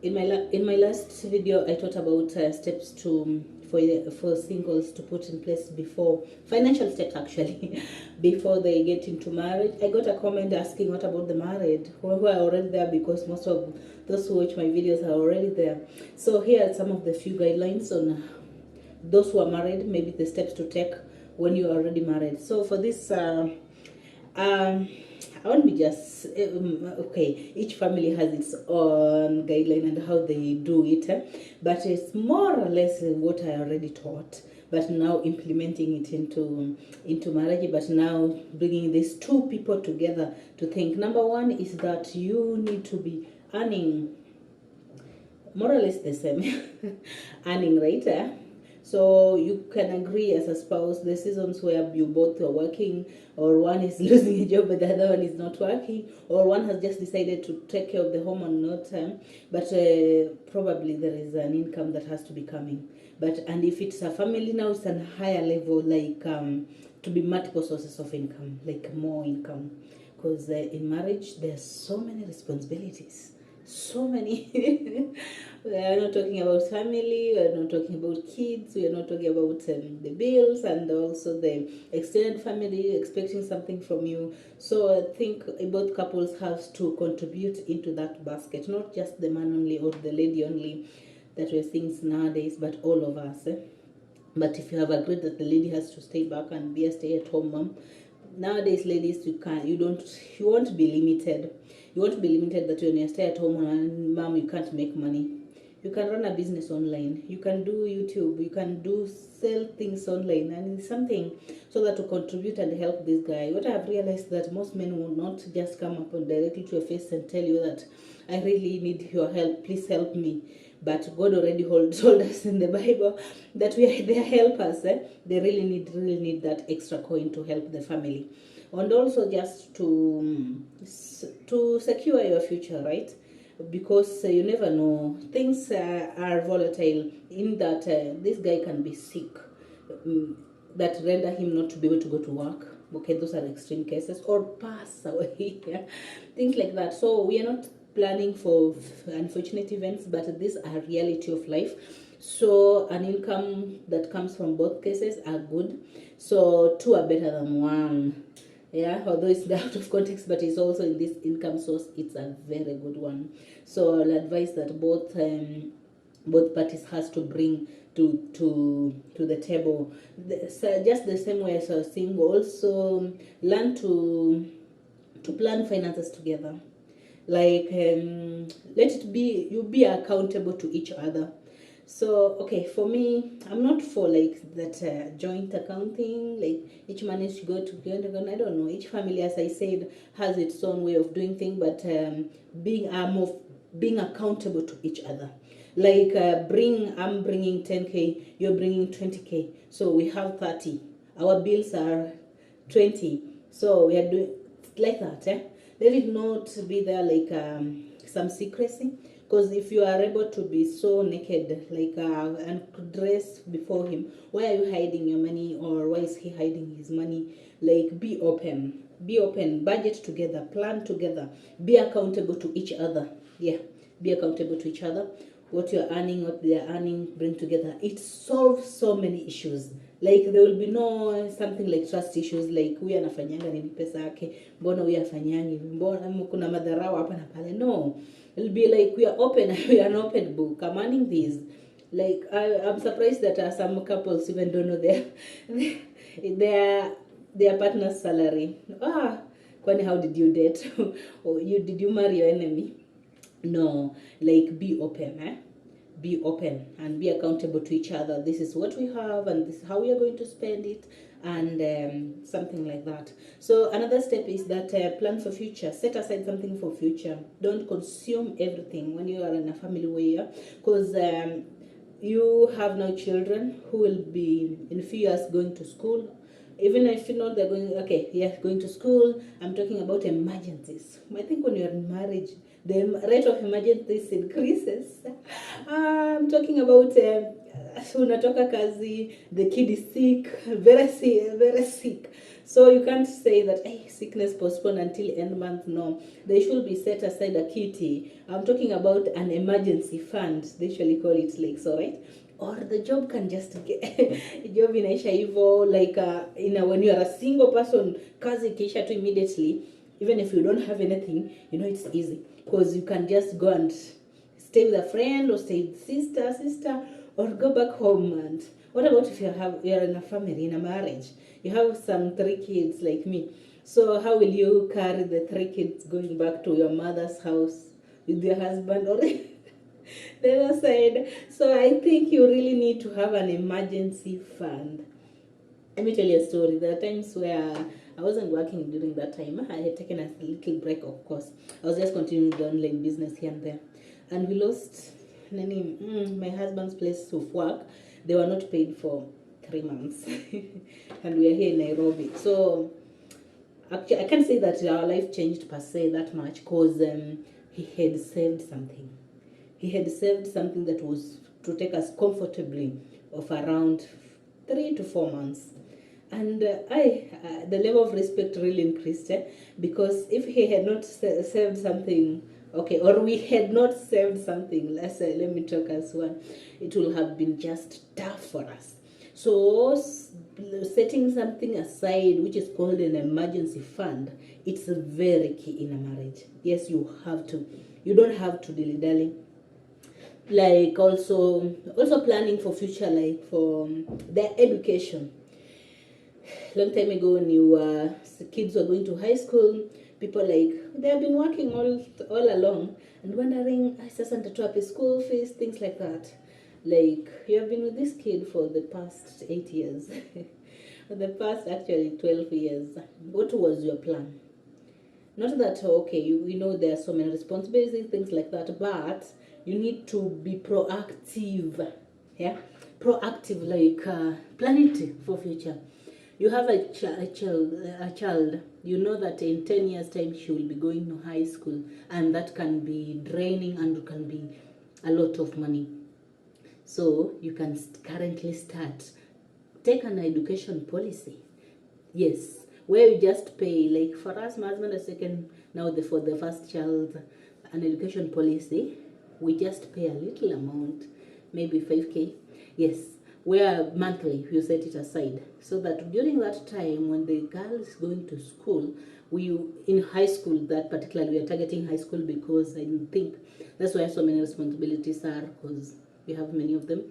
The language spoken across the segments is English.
in my last video, I talked about steps to for singles to put in place before financial steps actually before they get into marriage. I got a comment asking what about the married who are already there, because most of those who watch my videos are already there. So here are some of the few guidelines on those who are married, maybe the steps to take when you are already married. So for this I won't be just okay. Each family has its own guideline and how they do it, but it's more or less what I already taught. But now implementing it into marriage. But now bringing these two people together to think. Number one is that you need to be earning more or less the same, earning, right? So you can agree as a spouse, the seasons where you both are working, or one is losing a job but the other one is not working, or one has just decided to take care of the home and not but probably there is an income that has to be coming. But and if it's a family now, it's a higher level, like to be multiple sources of income, like more income, because in marriage there's so many responsibilities, so many. We are not talking about family, we are not talking about kids, we are not talking about the bills and also the extended family expecting something from you. So I think both couples have to contribute into that basket, not just the man only or the lady only that we're seeing nowadays, but all of us. But if you have agreed that the lady has to stay back and be a stay-at-home mom, nowadays ladies, you won't be limited. You won't be limited that when you're stay-at-home mom you can't make money. You can run a business online, you can do YouTube, you can do sell things online, and it's something so that to contribute and help this guy. What I've realized that most men will not just come up directly to your face and tell you that I really need your help, please help me. But God already told us in the Bible that we are their helpers. They really need that extra coin to help the family, and also just to secure your future, right? Because you never know, things are volatile, in that this guy can be sick, that render him not to be able to go to work. Okay, those are extreme cases, or pass away. Things like that. So we are not planning for unfortunate events, but these are reality of life. So an income that comes from both cases are good, so two are better than one. Yeah, although it's out of context, but it's also in this income source, it's a very good one. So I'll advise that both parties has to bring to the table. So just the same way as I was saying, also learn to plan finances together. Like let it be, you be accountable to each other. So okay, for me, I'm not for like that joint accounting, like each money should go to joint account. I don't know, each family, as I said, has its own way of doing things, but being accountable to each other. Like I'm bringing 10k, you're bringing 20k, so we have 30, our bills are 20, so we are doing like that. Let it not be there like some secrecy, because if you are able to be so naked, like and dress before him, why are you hiding your money, or why is he hiding his money? Like be open, budget together, plan together, be accountable to each other. Yeah, be accountable to each other. What you're earning, what they're earning, bring together. It solves so many issues. Like there will be no something like trust issues, like huyu anafanyanga nini pesa yake, mbona huyu afanyangi, mbona kuna madharau hapa na pale. No, it'll be like we are open. We are an open book. I'm earning this. Like I'm surprised that some couples even don't know their partner's salary. Kwani how did you date? Or did you marry your enemy? No, like be open. Be open and be accountable to each other. This is what we have and this is how we are going to spend it, and something like that. So another step is that plan for future. Set aside something for future. Don't consume everything when you are in a family way, because you have now children who will be in a few years going to school. Even if you know they're going to school. I'm talking about emergencies. I think when you're in marriage, the rate of emergencies increases. I'm talking about unatoka kazi, the kid is sick, very sick, very sick. So you can't say that, hey, sickness postponed until end month. No, they should be set aside a kitty. I'm talking about an emergency fund. They usually call it like so, right? Or the job can just get job inaisha hivyo, like when you are a single person, kazi ikiisha tu immediately, even if you don't have anything, it's easy because you can just go and stay with a friend or stay with sister, or go back home. And what about if you're in a family, in a marriage, you have some 3 kids like me? So how will you carry the 3 kids going back to your mother's house with your husband or the other side? So I think you really need to have an emergency fund. Let me tell you a story. There are times where I wasn't working during that time. I had taken a little break, of course. I was just continuing the online business here and there. And we lost my husband's place of work. They were not paid for 3 months. And we are here in Nairobi. So actually, I can't say that our life changed per se that much, because he had saved something. He had saved something that was to take us comfortably of around 3 to 4 months. And the level of respect really increased, because if he had not saved something, okay, or we had not saved something, let me talk as one, it will have been just tough for us. So setting something aside, which is called an emergency fund, it's very key in a marriage. Yes, you have to. You don't have to dilly-dally. Like also planning for future, like for their education. Long time ago, when kids were going to high school, people they have been working all along and wondering, I sasa nitatoa wapi school fees, things like that. Like, you have been with this kid for the past 8 years, the past actually 12 years. What was your plan? Not that, okay, you know there are so many responsibilities, things like that, but you need to be proactive. Yeah, proactive, like planning for future. You have a child, you know that in 10 years time she will be going to high school, and that can be draining and can be a lot of money. So you can currently start, take an education policy. Yes, where you just pay, like for us, my husband has taken now for the first child an education policy. We just pay a little amount, maybe 5K. Yes, where monthly you set it aside, so that during that time when the girl is going to school, in high school, that particularly we are targeting high school, because I think that's where so many responsibilities are, because we have many of them.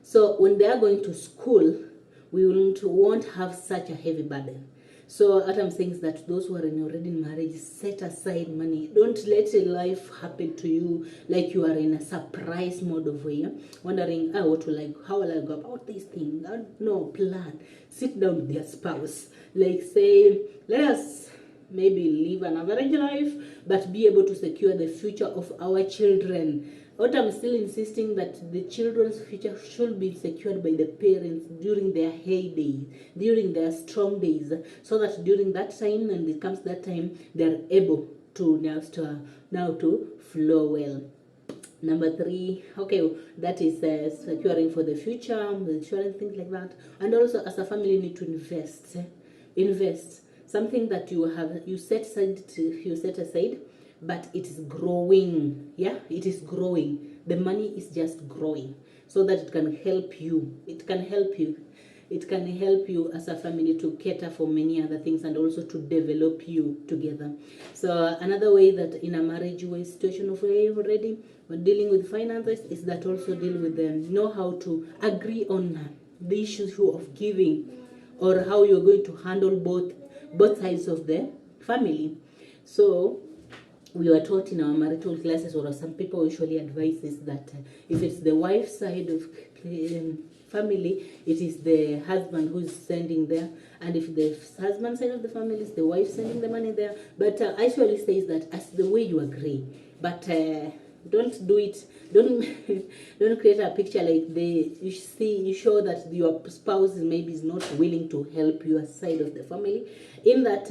So when they are going to school, we won't have such a heavy burden. So what I'm saying is that those who are already in marriage, set aside money. Don't let life happen to you like you are in a surprise mode of way, wondering, how will I go about this thing? No, plan. Sit down with your spouse. Like, say, let us maybe live an average life, but be able to secure the future of our children. What I'm still insisting, that the children's future should be secured by the parents during their heyday, during their strong days, so that during that time, and it comes that time, they're able to now to flow well. Number 3, okay, that is securing for the future, insurance, things like that. And also, as a family, you need to invest something that you set aside, but it is growing. Yeah, it is growing. The money is just growing, so that it can help you. It can help you as a family to cater for many other things, and also to develop you together. So another way that in a marriage situation of already when dealing with finances is that also deal with them, know how to agree on the issue of giving, or how you're going to handle both sides of the family. So we were taught in our marital classes, or some people usually advise is that if it's the wife's side of family, it is the husband who's sending there, and if the husband side of the family is the wife sending the money there. But I usually says that as the way you agree, but don't do it. Don't create a picture like you show that your spouse maybe is not willing to help your side of the family. In that,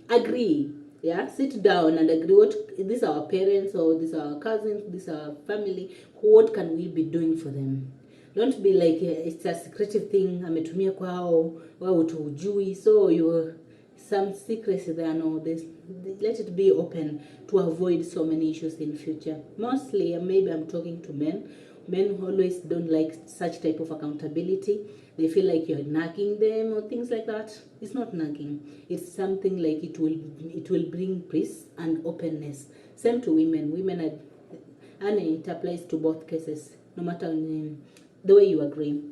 agree. Yeah, sit down and agree, what these are our parents, or these are our cousins, these are our family, what can we be doing for them? Don't be like it's a secretive thing, ametumia kwao, wao tujui, so you some secrecy there. No, this, let it be open to avoid so many issues in future. Mostly, maybe I'm talking to men. Men always don't like such type of accountability. They feel like you're nagging them or things like that. It's not nagging. It's something like it will bring peace and openness. Same to women. Women are, and it applies to both cases, no matter the way you agree,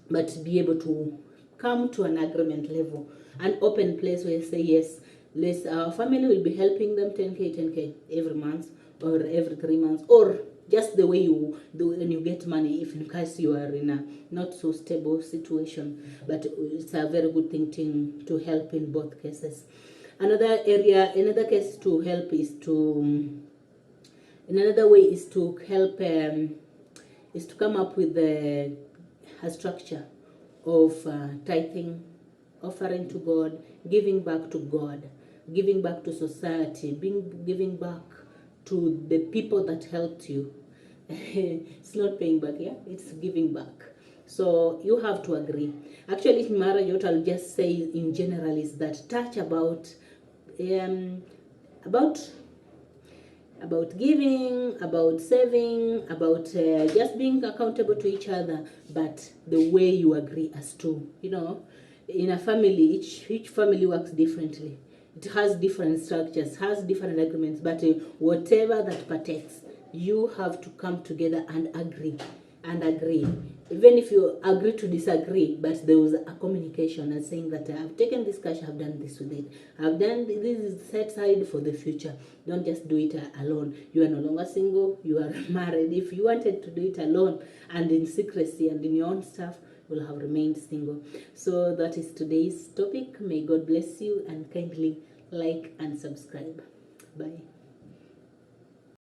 but be able to come to an agreement level, an open place where you say yes, let's, our family will be helping them 10k every month or every 3 months, or just the way you do when you get money, if in case you are in a not so stable situation. But it's a very good thing to help in both cases. Another area, another case to help is to, another way is to help, is to come up with a structure of tithing, offering to God, giving back to God, giving back to society, giving back to the people that helped you. It's not paying back, yeah, it's giving back. So you have to agree. Actually, in marriage, what I'll just say in general is that touch about giving, about saving, about just being accountable to each other, but the way you agree as two. You know, in a family, each family works differently. It has different structures, has different agreements, but whatever that partakes, you have to come together and agree. Even if you agree to disagree, but there was a communication and saying that I've taken this cash, I've done this with it, I've done this is set aside for the future. Don't just do it alone. You are no longer single, you are married. If you wanted to do it alone and in secrecy and in your own stuff, you will have remained single. So that is today's topic. May God bless you, and kindly like and subscribe. Bye.